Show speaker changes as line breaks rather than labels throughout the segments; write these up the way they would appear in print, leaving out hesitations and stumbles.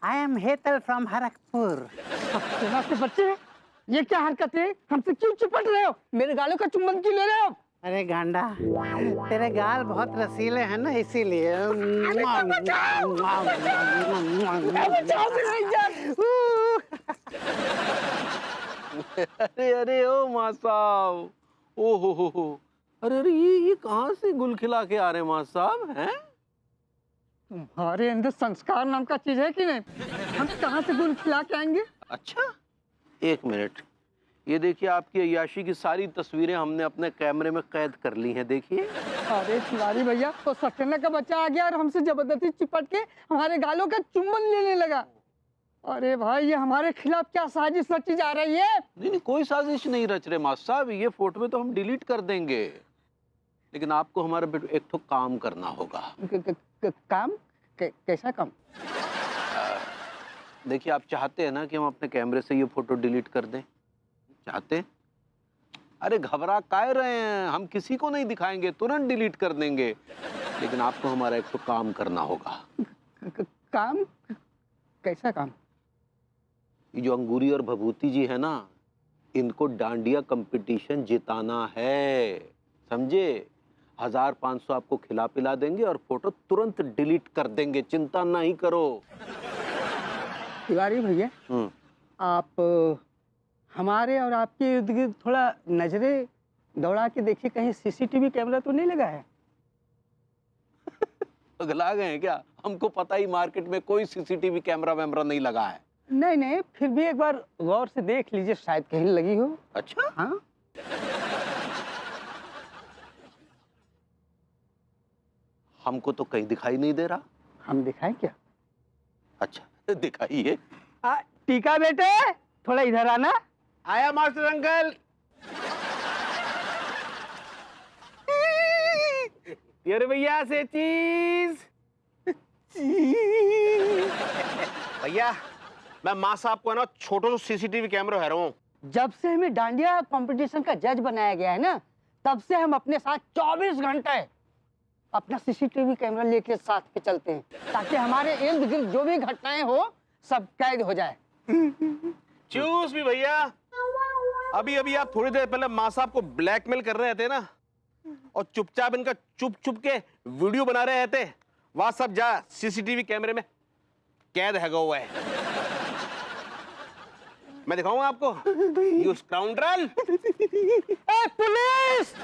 I am Hetal from Harakpur.
सेना के बच्चे, ये क्या हरकत है? हमसे क्यों चिपट रहे हो? मेरे गालों का चुम्बन क्यों ले रहे हो?
अरे गांडा, तेरे गाल बहुत रसीले हैं ना, इसीलिए।
अरे अरे ओ माँ साहब, ओ हो, अरे अरे ये कहाँ से गुल खिला के आ रहे हैं माँ साहब हैं?
तुम्हारे अंदर संस्कार नाम का चीज है कि नहीं? हम कहाँ से गुल खिला के आएंगे?
अच्छा, एक मिनट, ये देखिए आपकी अय्याशी की सारी तस्वीरें हमने अपने कैमरे में कैद कर ली हैं, देखिए।
अरे तिवारी भैया, तो सक्सेना का बच्चा आ गया और हमसे जबरदस्ती चिपट के हमारे गालों का चुम्बन लेने लगा। अरे भाई, ये हमारे खिलाफ क्या साजिश रची जा रही है?
नहीं, कोई साजिश नहीं रच रहे मास्टर साहब, ये फोटो में तो हम डिलीट कर देंगे, लेकिन आपको हमारा एक तो काम करना होगा।
काम? कैसा काम?
देखिए, आप चाहते हैं ना कि हम अपने कैमरे से ये फोटो डिलीट कर दें? चाहते हैं? अरे घबरा काहे रहे हैं, हम किसी को नहीं दिखाएंगे, तुरंत डिलीट कर देंगे, लेकिन आपको हमारा एक तो काम करना होगा।
काम? कैसा काम?
ये जो अंगूरी और भभूति जी है ना, इनको डांडिया कंपटीशन जिताना है, समझे? 1500 आपको खिला पिला देंगे और फोटो तुरंत डिलीट कर देंगे, चिंता नहीं करो।
तिवारी भैया, आप हमारे और आपके इर्द गिर्द थोड़ा नजरें दौड़ा के देखिए, कहीं सीसीटीवी कैमरा तो नहीं लगा है?
पगला गए हैं क्या? हमको पता ही मार्केट में कोई सीसीटीवी कैमरा वैमरा नहीं लगा है।
नहीं, फिर भी एक बार गौर से देख लीजिए, शायद कहीं लगी हो।
अच्छा,
हाँ,
हमको तो कहीं दिखाई नहीं दे रहा।
हम दिखाएं क्या?
अच्छा, दिखाइए।
टीका बेटे, थोड़ा इधर आना।
आया मास्टर अंकल। ये भैया से चीज।
भैया, मैं माँ साहब को है ना छोटो सा सीसीटीवी कैमरा है रहा हूँ।
जब से हमें डांडिया कंपटीशन का जज बनाया गया है ना, तब से हम अपने साथ 24 घंटे अपना सीसीटीवी कैमरा लेके साथ पे चलते हैं, ताकि हमारे इर्द गिर्द जो भी घटनाएं हो सब कैद हो जाए।
चूस भी भैया, अभी आप थोड़ी देर पहले माँ साहब को ब्लैकमेल कर रहे थे ना, और चुपचाप इनका चुप के वीडियो बना रहे थे, वहां सब जा सीसीटीवी कैमरे में कैद है हुआ है। मैं दिखाऊंगा आपको, यू स्काउंड्रल।
पुलिस!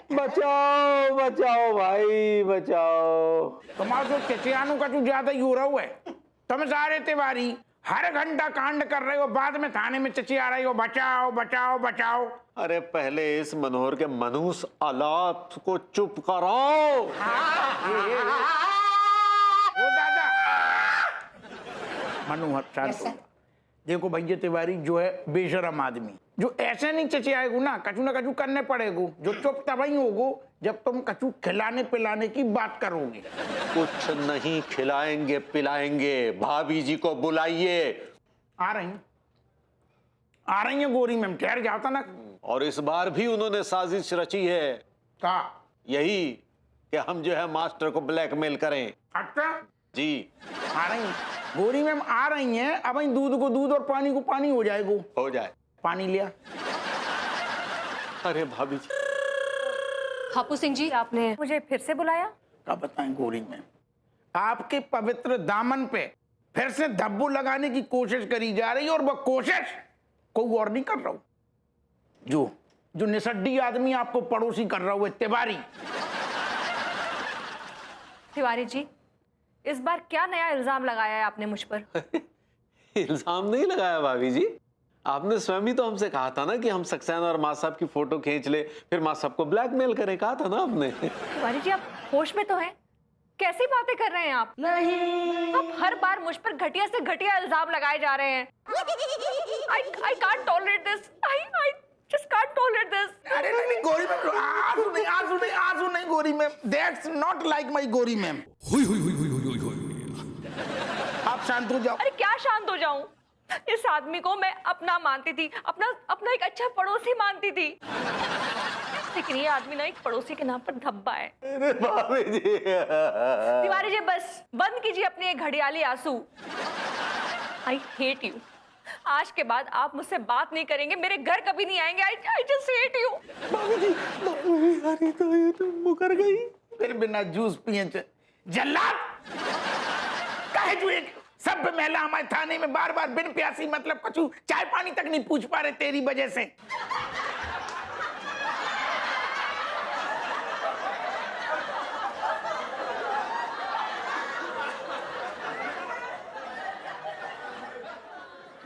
बचाओ, बचाओ भाई, बचाओ।
तुम्हारा जो चचियानू का तू ज्यादा ही हो रहा है। तुम सारे तिवारी हर घंटा कांड कर रहे हो, बाद में थाने में चचिया रही हो, बचाओ बचाओ बचाओ।
अरे पहले इस मनोहर के मनहूस औलाद को चुप कराओ।
ओ दादा, मनोहर शांत हो। देखो भैया, तिवारी जो है बेशरम आदमी, जो ऐसे नहीं चचियाएगू ना कछु करने पड़ेगू। जो चुप तभी होगो जब तुम कछु खिलाने पिलाने की बात करोगे।
कुछ नहीं खिलाएंगे पिलाएंगे, भाभी जी को बुलाइए।
आ रही है गोरी मैम, ठहर जाता ना।
और इस बार भी उन्होंने साजिश रची है,
का
यही कि हम जो है मास्टर को ब्लैकमेल करें।
अच्छा,
जी,
आ रही हैं गोरी मैम, आ रही हैं। अब इन दूध को दूध और पानी को पानी हो जाएगा।
हो जाए।
पानी लिया।
अरे भाभी जी,
हापू सिंह जी, आपने मुझे फिर से बुलाया?
क्या बताएं गोरी मैम, आपके पवित्र दामन पे फिर से धब्बू लगाने की कोशिश करी जा रही है, और वह कोशिश कोई और नहीं कर रहा हूं, जो निसड्डी आदमी आपको पड़ोसी कर रहा हुआ, तिवारी।
तिवारी जी, इस बार क्या नया इल्जाम लगाया है आपने मुझ पर?
इल्जाम नहीं लगाया भाभी जी, आपने स्वयं ही तो हमसे कहा था ना कि हम सक्सेना और माँ साहब की फोटो खींच ले, फिर माँ साहब को ब्लैकमेल करें, कहा था ना आपने।
तिवारी जी, आप होश में तो हैं? कैसी बातें कर रहे हैं आप? नहीं, आप हर बार मुझ पर घटिया से घटिया इल्जाम लगाए जा रहे हैं। I can't tolerate this. I just can't tolerate this.
अरे नहीं गोरी मैम, आंसू नहीं गोरी ma'am, that's not like my गोरी मैम। आप शांत हो जाओ।
अरे क्या शांत हो जाऊं? इस आदमी को मैं अपना मानती थी, अपना एक अच्छा पड़ोसी मानती थी, लेकिन ये आदमी ना एक पड़ोसी के नाम पर धब्बा है।
अरे भाभी जी।
तिवारी जी बस बंद कीजिए अपने ये घड़ियाली आंसू। I hate you. आज के बाद आप मुझसे बात नहीं करेंगे, मेरे घर कभी नहीं आएंगे। I just hate you.
भाभी जी, अरे तो ये तो मुकर गई।
फिर बिना जूस पिए जल्लाद काहे जुए सब महिला हमारे थाने में बार बार बिन प्यासी मतलब कुछ चाय पानी तक नहीं पूछ पा रहे तेरी वजह से।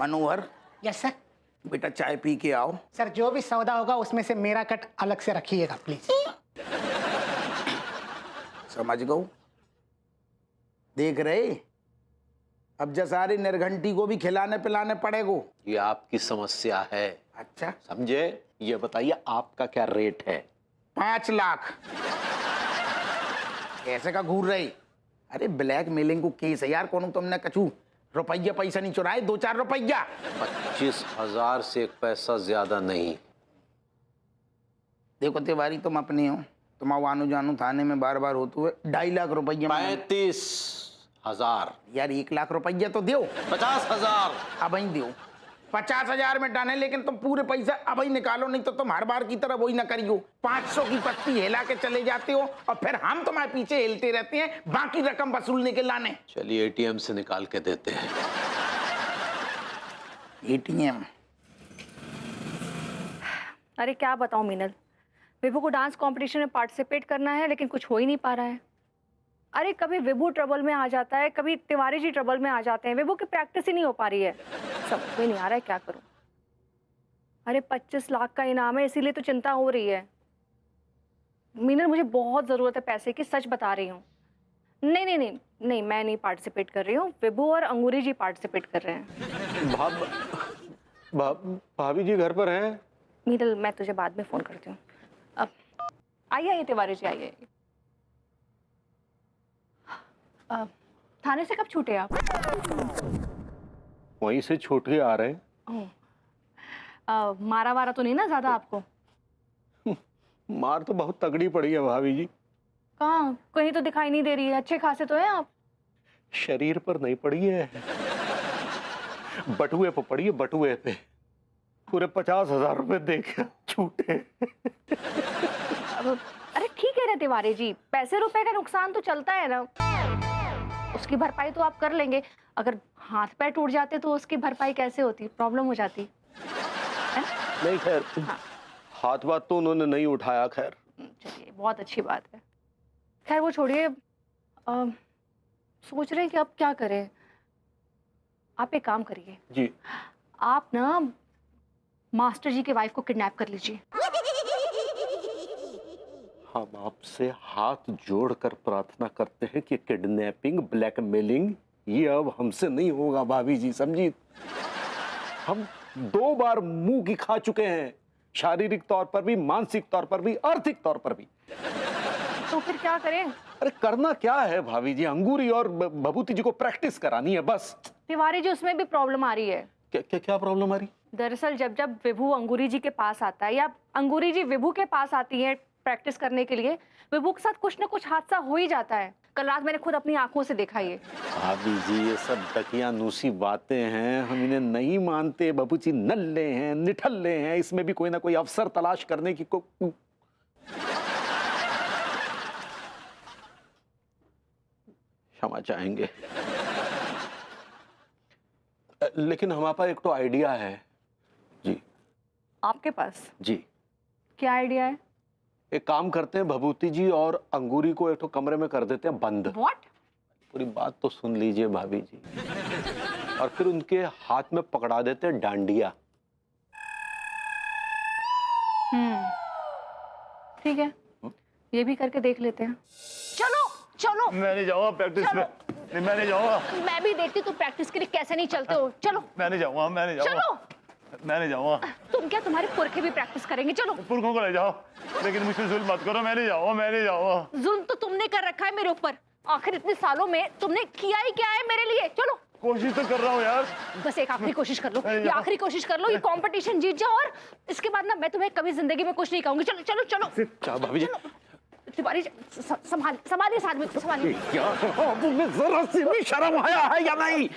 मनोहर,
यस सर।
बेटा चाय पी के आओ।
सर जो भी सौदा होगा उसमें से मेरा कट अलग से रखिएगा प्लीज।
समझ गओ। देख रहे, अब जसारी निर्घंटी को भी खिलाने पिलाने पड़ेगो।
ये आपकी समस्या है।
अच्छा,
समझे? ये बताइए आपका क्या रेट है?
5 लाख। कैसे का घूर रही? अरे ब्लैक मेलिंग को केस है यार, कौन तुमने कछू रुपया पैसा नहीं चुराए, 2-4 रुपया।
25,000 से एक पैसा ज्यादा नहीं।
देखो तिवारी, तुम अपने हो, तुम आनो जानू थाने में बार बार होते हुए 2.5 लाख रुपया।
35,000।
यार 1 लाख रुपया तो दो।
50,000
अब ही दो। 50,000 में डन है, लेकिन तुम पूरे पैसा अब ही निकालो, नहीं तो तुम हर बार की तरह वही ना करियो। 500 की पत्ती हिला के चले जाते हो और फिर हम तुम्हारे पीछे हिलते रहते हैं बाकी रकम वसूलने के लाने।
चलिए एटीएम से निकाल के देते हैं।
एटीएम?
अरे क्या बताऊं मीनल, विभू को डांस कंपटीशन में पार्टिसिपेट करना है लेकिन कुछ हो ही नहीं पा रहा है। अरे कभी विभू ट्रबल में आ जाता है, कभी तिवारी जी ट्रबल में आ जाते हैं। विभू की प्रैक्टिस ही नहीं हो पा रही है, समझ में नहीं आ रहा है क्या करूं। अरे 25 लाख का इनाम है, इसीलिए तो चिंता हो रही है। मीनल मुझे बहुत ज़रूरत है पैसे की, सच बता रही हूँ। नहीं नहीं नहीं नहीं, मैं नहीं पार्टिसिपेट कर रही हूँ, विभू और अंगूरी जी पार्टिसिपेट कर रहे हैं।
भाभी जी घर पर हैं?
मीनल मैं तुझे बाद में फ़ोन करती हूँ। अब आइए तिवारी जी, आइए। थाने से कब छूटे आप?
वहीं से छूट के आ रहे हैं।
मारा वारा तो नहीं ना ज्यादा आपको?
मार तो बहुत तगड़ी पड़ी है भाभी जी।
कहाँ? कहीं तो दिखाई नहीं दे रही है, अच्छे खासे तो हैं आप।
शरीर पर नहीं पड़ी है, बटुए पे पड़ी है, बटुए पे। पूरे 50,000 रुपए देके छूटे।
अरे ठीक है ना तिवारी जी, पैसे रुपए का नुकसान तो चलता है ना, उसकी भरपाई तो आप कर लेंगे। अगर हाथ पैर टूट जाते तो उसकी भरपाई कैसे होती? प्रॉब्लम हो जाती है?
नहीं खैर, हाँ। हाथ बात तो उन्होंने नहीं उठाया। खैर
चलिए, बहुत अच्छी बात है। खैर वो छोड़िए, सोच रहे हैं कि अब क्या करें। आप एक काम करिए
जी,
आप ना मास्टर जी की वाइफ को किडनैप कर लीजिए।
हम आपसे हाथ जोड़कर प्रार्थना करते हैं कि किडनैपिंग, ब्लैकमेलिंग ये अब हमसे नहीं होगा भाभी जी, समझी? हम 2 बार मुंह की खा चुके हैं, शारीरिक तौर पर भी, मानसिक तौर पर भी, आर्थिक तौर पर भी।
तो फिर क्या करें?
अरे करना क्या है भाभी जी, अंगूरी और भभूति जी को प्रैक्टिस करानी है बस।
तिवारी जी उसमें भी प्रॉब्लम आ रही है।
क्या प्रॉब्लम आ रही?
दरअसल जब जब विभू अंगूरी जी के पास आता है या अंगूरी जी विभू के पास आती है प्रैक्टिस करने के लिए, विभू के साथ कुछ ना कुछ हादसा हो ही जाता है। कल रात मैंने खुद अपनी आंखों से देखा ये।
भाभी जी ये सब दकियानूसी बातें हैं, हम इन्हें नहीं मानते। बाबूजी नल्ले हैं, निठल्ले हैं, इसमें भी कोई ना कोई अवसर तलाश करने की क्षमा चाहेंगे। लेकिन हमारे पास एक तो आइडिया है जी।
आपके पास?
जी।
क्या आइडिया है?
एक काम करते हैं, भभूति जी और अंगूरी को एक तो कमरे में कर देते हैं बंद।
What?
पूरी बात तो सुन लीजिए भाभी जी। और फिर उनके हाथ में पकड़ा देते हैं डांडिया।
ठीक है, ये भी करके देख लेते हैं। चलो चलो।
मैं नहीं जाऊंगा प्रैक्टिस में। नहीं, मैं नहीं जाऊंगा।
मैं भी देखती तू प्रैक्टिस के लिए कैसे नहीं चलते हो। चलो।
मैं नहीं जाऊंगा, मैं नहीं जाऊंगा।
चलो।
मैं नहीं जाऊंगा।
तुम क्या, तुम्हारे पुरखे भी प्रैक्टिस करेंगे। चलो।
पुरखों को ले जाओ, लेकिन मुझसे जुल्म मत करो। मैं नहीं जाऊंगा, मैं नहीं जाऊंगा।
जुल्म तो तुमने कर रखा है मेरे ऊपर। आखिर इतने सालों में तुमने किया ही क्या है मेरे लिए? चलो
कोशिश तो कर रहा हूँ यार।
बस एक आखिरी कोशिश कर लो, ये आखिरी कोशिश कर लो, ये कंपटीशन जीत जाओ और इसके बाद ना मैं तुम्हें कभी जिंदगी में कुछ नहीं कहूंगी। चलो चलो चलो
क्या भाभी जी?
तिवारी संभालिए इस आदमी को, संभालिए।
तुम्हें जरा सी भी शर्म आया है या नहीं?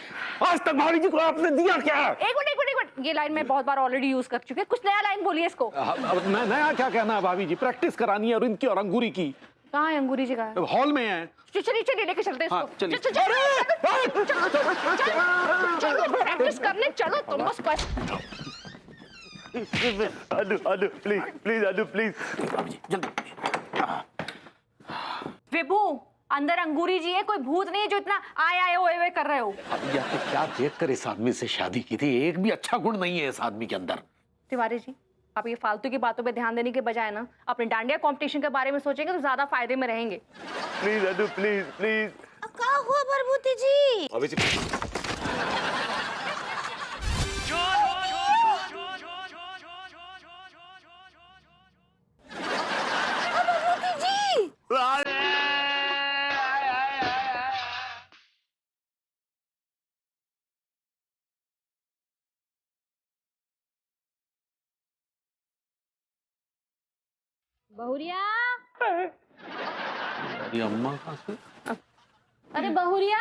आज तक भाभी जी को आपने दिया क्या?
एक मिनट, ये लाइन मैं बहुत बार ऑलरेडी यूज कर चुकी है, कुछ नया लाइन बोलिए इसको।
अब मैं नया क्या कहना है भाभी जी? प्रैक्टिस करानी है और इनकी और अंगूरी की।
कहाँ है अंगूरी जी? का
हॉल में है।
चलिए चलिए लेके चलते हैं इसको।
हाँ, चलिए।
चलो प्रैक्टिस करने चलो तुम बस।
अनु प्लीज प्लीज अनु प्लीज।
विभू, अंदर अंगूरी जी है, कोई भूत नहीं है जो इतना आए हुए कर रहे हो।
अब या तो क्या देखकर इस आदमी से शादी की थी? एक भी अच्छा गुण नहीं है इस आदमी के अंदर।
तिवारी जी, आप ये फालतू की बातों पे ध्यान देने के बजाय ना अपने डांडिया कंपटीशन के बारे में सोचेंगे तो ज्यादा फायदे में रहेंगे।
Please Anu please please.
क्या हुआ भरभूति जी?
भाभी जी
बहुरिया,
अरे अम्मा कहाँ से?
अरे बहुरिया,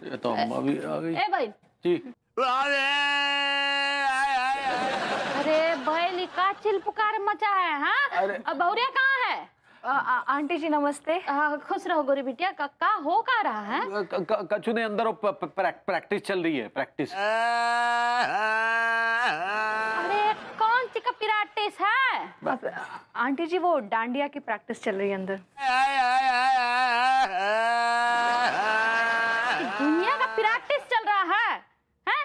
ये तो अम्मा भी आ गई।
ए भाई
जी।
अरे भाई का चिल पुकार मचा है? हाँ, अब बहुरिया कहाँ है?
आंटी जी नमस्ते।
खुश रहो गोरी बिटिया। का हो का रहा है?
कछु ने अंदर प्रैक्टिस चल रही है, प्रैक्टिस।
अरे कौन सी का पिराटिस है?
आंटी जी वो डांडिया की प्रैक्टिस चल रही है अंदर।
दुनिया का प्रैक्टिस चल रहा है? हैं?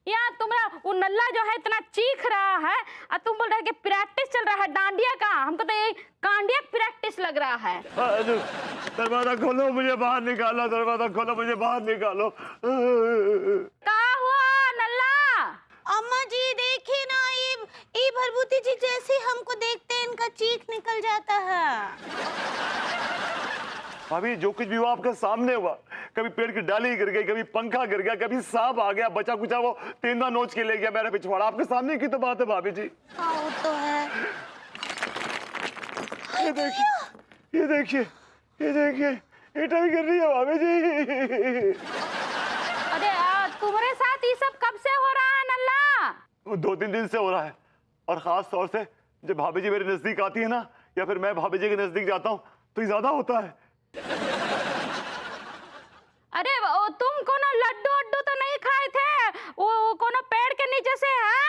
यहाँ तुम्हारा वो नल्ला जो है इतना चीख रहा है और तुम बोल रहे हो कि प्रैक्टिस चल रहा है डांडिया का। हमको तो ये कांडिया प्रैक्टिस लग रहा है।
अनु दरवाजा खोलो, मुझे बाहर निकालो, दरवाजा खोलो, मुझे बाहर निकालो।
क्या हुआ नल्ला?
अम्मा जी देखिए ना, ये भरभूति जी जैसे हमको देखते हैं इनका चीख निकल जाता है।
भाभी जो कुछ भी हुआ आपके सामने हुआ। कभी पेड़ की डाली गिर गई, कभी पंखा गिर गया, कभी सांप आ गया, बचा कुचा वो तेंदा नोच के ले गया मेरा पिछवाड़ा। आपके सामने की तो बात है भाभी जी।
हाँ वो तो है।
ये देखिए, ये देखिए, ये देखिए, ईंटें भी गिर रही है भाभी जी।
अरे तुम्हारे साथ ये सब कब से हो रहा है नल्ला?
वो 2-3 दिन से हो रहा है। और खास तौर से जब भाभी जी मेरे नजदीक आती है ना, या फिर मैं भाभी जी के नजदीक जाता हूँ तो ये ज्यादा होता है।
अरे तुम कोनो लड्डू अड्डू तो नहीं खाए थे? वो कोनो पेड़ के नीचे से है?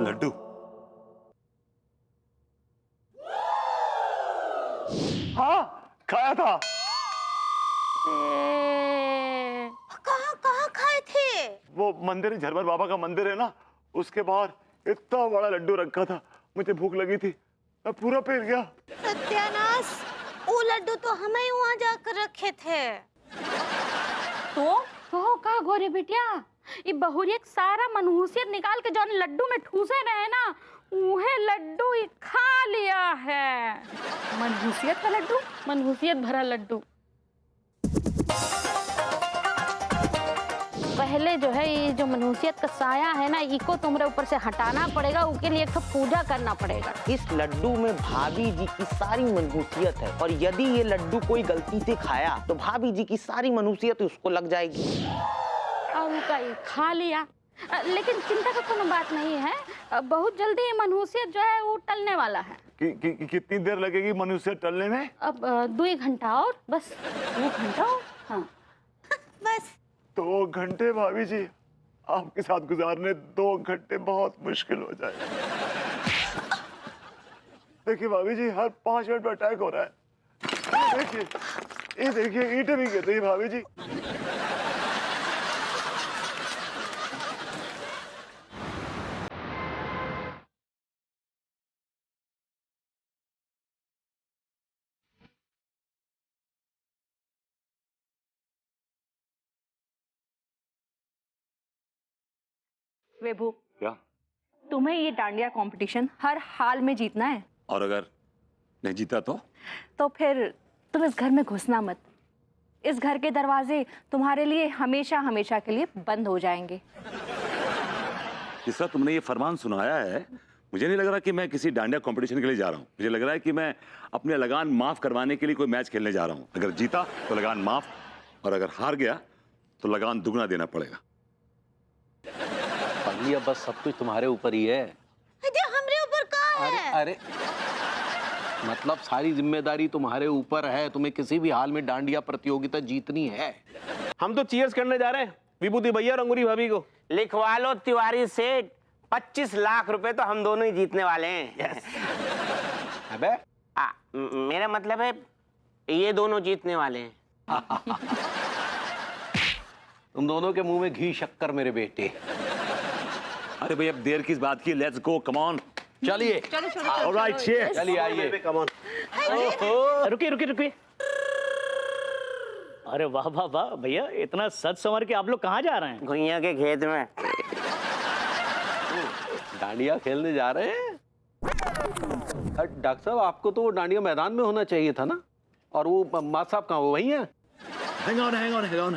लड्डू? हाँ खाया था।
कहाँ कहाँ खाए थे?
वो मंदिर है, झरमर बाबा का मंदिर है ना, उसके बाहर इतना बड़ा लड्डू रखा था। मुझे भूख लगी थी, मैं पूरा पेट गया।
सत्यानाश, वो लड्डू तो हमें वहाँ जाकर रखे थे।
तो का गोरे बिटिया, ये बहुरिया सारा मनहूसियत निकाल के जो लड्डू में ठूसे रहे ना, उहे लड्डू ये खा लिया है।
मनहूसियत का लड्डू?
मनहूसियत भरा लड्डू। पहले जो है ये जो मनहूसियत का साया है ना, इसको तुम्हारे ऊपर से हटाना पड़ेगा। उसके लिए एक तो पूजा करना पड़ेगा।
इस लड्डू में भाभी जी की सारी मनहूसियत है, और यदि ये लड्डू कोई गलती से खाया तो भाभी जी की सारी मनहूसियत उसको लग जाएगी।
और उसका ये खा लिया। लेकिन चिंता का कोनो बात नहीं है, बहुत जल्दी ये मनहूसियत जो है वो टलने वाला है।
कितनी देर लगेगी मनुष्य टलने में?
अब 2 घंटा और बस।
2 घंटा?
हाँ
बस
2 घंटे भाभी जी आपके साथ गुजारने 2 घंटे बहुत मुश्किल हो जाए। देखिए भाभी जी हर 5 मिनट पर अटैक हो रहा है। ये देखिए ईंटें भी गिर रही है भाभी जी।
विभू,
क्या?
तुम्हें ये डांडिया कंपटीशन हर हाल में जीतना है।
और अगर नहीं जीता तो?
तो फिर तुम इस घर में घुसना मत। इस घर के दरवाजे तुम्हारे लिए हमेशा हमेशा के लिए बंद हो जाएंगे।
जिस तरह तुमने ये फरमान सुनाया है, मुझे नहीं लग रहा कि मैं किसी डांडिया कंपटीशन के लिए जा रहा हूँ। मुझे लग रहा है कि मैं अपने लगान माफ करवाने के लिए कोई मैच खेलने जा रहा हूँ। अगर जीता तो लगान माफ, और अगर हार गया तो लगान दुगना देना पड़ेगा।
पगली, अब बस सब कुछ तुम्हारे ऊपर ही है।
हमरे ऊपर कहाँ है?
अरे मतलब सारी जिम्मेदारी तुम्हारे ऊपर है। तुम्हें किसी भी हाल में डांडिया प्रतियोगिता जीतनी है।
हम तो चीयर्स करने जा रहे हैं विभूति भैया और अंगूरी भाभी को।
लिखवा लो तिवारी सेठ, 25 लाख रुपए तो हम दोनों ही जीतने वाले हैं।
अबे
मेरा मतलब है ये दोनों जीतने वाले हैं।
तुम दोनों के मुंह में घी शक्कर मेरे बेटे।
अरे भाई, अब देर किस बात की, लेट्स गो, कम ऑन।
चलिए,
ऑलराइट, चीयर्स।
चलिए आइए, कम ऑन।
रुकिए रुकिए रुकिए। अरे वाह वाह वाह भैया, इतना सज संवर के आप लोग कहाँ जा रहे हैं?
घुइया के खेत में।
डांडिया खेलने जा रहे हैं? डॉक्टर साहब, आपको तो वो डांडिया मैदान में होना चाहिए था ना। और वो मात साहब कहाँ, वो वही हैं?
Hang on.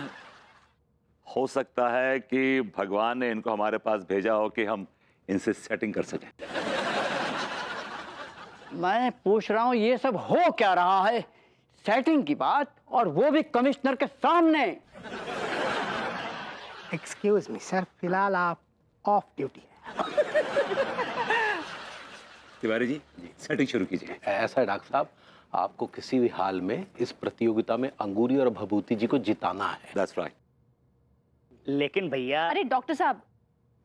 हो सकता है कि भगवान ने इनको हमारे पास भेजा हो कि हम इनसे सेटिंग कर सकें।
मैं पूछ रहा हूँ ये सब हो क्या रहा है? सेटिंग की बात, और वो भी कमिश्नर के सामने।
एक्सक्यूज मी सर, फिलहाल आप ऑफ ड्यूटी है।
तिवारी जी, सेटिंग शुरू कीजिए।
ऐसा है डॉक्टर साहब, आपको किसी भी हाल में इस प्रतियोगिता में अंगूरी और भभूति जी को जिताना है।
That's right.
लेकिन भैया।
अरे डॉक्टर साहब,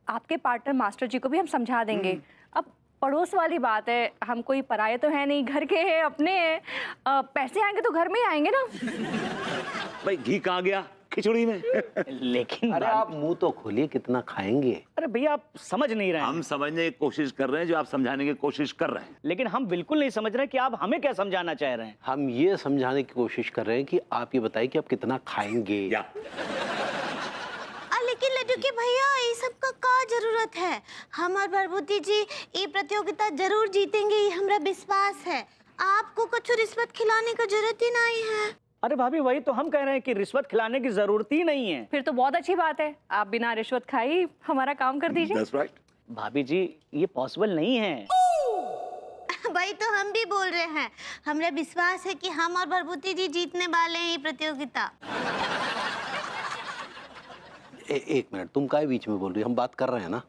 आपके पार्टनर मास्टर जी को भी हम समझा देंगे। अब पड़ोस वाली बात है, हम कोई पराये तो है नहीं, घर के हैं, अपने हैं। पैसे आएंगे तो घर में ही आएंगे ना।
भाई घी कहाँ गया खिचड़ी में?
लेकिन
अरे आप मुंह तो खोलिए, कितना खाएंगे?
अरे भैया, आप समझ नहीं रहे हैं।
हम समझने की कोशिश कर रहे हैं जो आप समझाने की कोशिश कर रहे हैं।
लेकिन हम बिल्कुल नहीं समझ रहे कि आप हमें क्या समझाना चाह रहे हैं।
हम ये समझाने की कोशिश कर रहे हैं कि आप ये बताइए कि आप कितना खाएंगे।
लेकिन लड्डू के भैया, ये सब का जरूरत है? हम और भभूति जी ये प्रतियोगिता जरूर जीतेंगे, ये हमारा विश्वास है। आपको कुछ रिश्वत खिलाने का जरूरत ही नहीं है।
अरे भाभी, वही तो हम कह रहे हैं कि रिश्वत खिलाने की जरूरत ही नहीं है।
फिर तो बहुत अच्छी बात है, आप बिना रिश्वत खाई हमारा काम कर दीजिए।
That's right.
भाभी जी, ये पॉसिबल नहीं है।
भाई तो हम भी बोल रहे हैं, हमें विश्वास है कि हम और भभूति जी जीतने वाले हैं ये प्रतियोगिता।
एक मिनट, तुम काहे बीच में बोल रही हो? हम बात कर रहे हैं ना।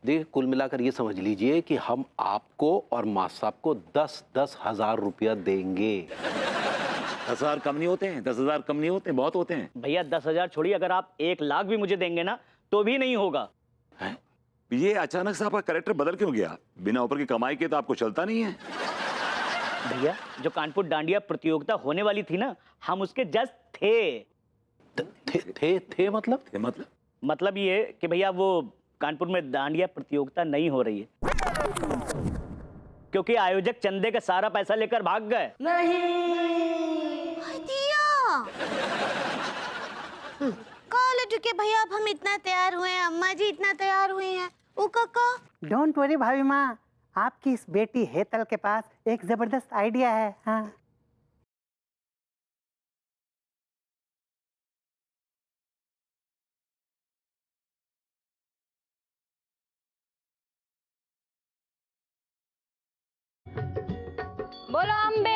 देखिए, कुल मिलाकर ये समझ लीजिए कि हम आपको और माँ साहब को 10-10 हजार रुपया देंगे।
10,000 कम नहीं होते हैं? 10,000 कम नहीं होते हैं? बहुत होते हैं
भैया। 10,000 छोड़िए, अगर आप 1 लाख भी मुझे देंगे ना तो भी नहीं होगा।
है? ये अचानक से आपका कैरेक्टर बदल क्यों गया? बिना ऊपर की कमाई के तो आपको चलता नहीं है।
भैया, जो कानपुर डांडिया प्रतियोगिता होने वाली थी ना, हम उसके जज थे।
थे
मतलब ये कि भैया, वो कानपुर में डांडिया प्रतियोगिता नहीं हो रही है क्योंकि आयोजक चंदे का सारा पैसा लेकर भाग गए।
लड्डू के भैया, अब हम इतना तैयार हुए हैं, अम्मा जी इतना तैयार हुई हैं, वो काका।
डोंट वरी भाभी माँ, आपकी इस बेटी हेतल के पास एक जबरदस्त आइडिया है। हाँ,
बोलो अम्बे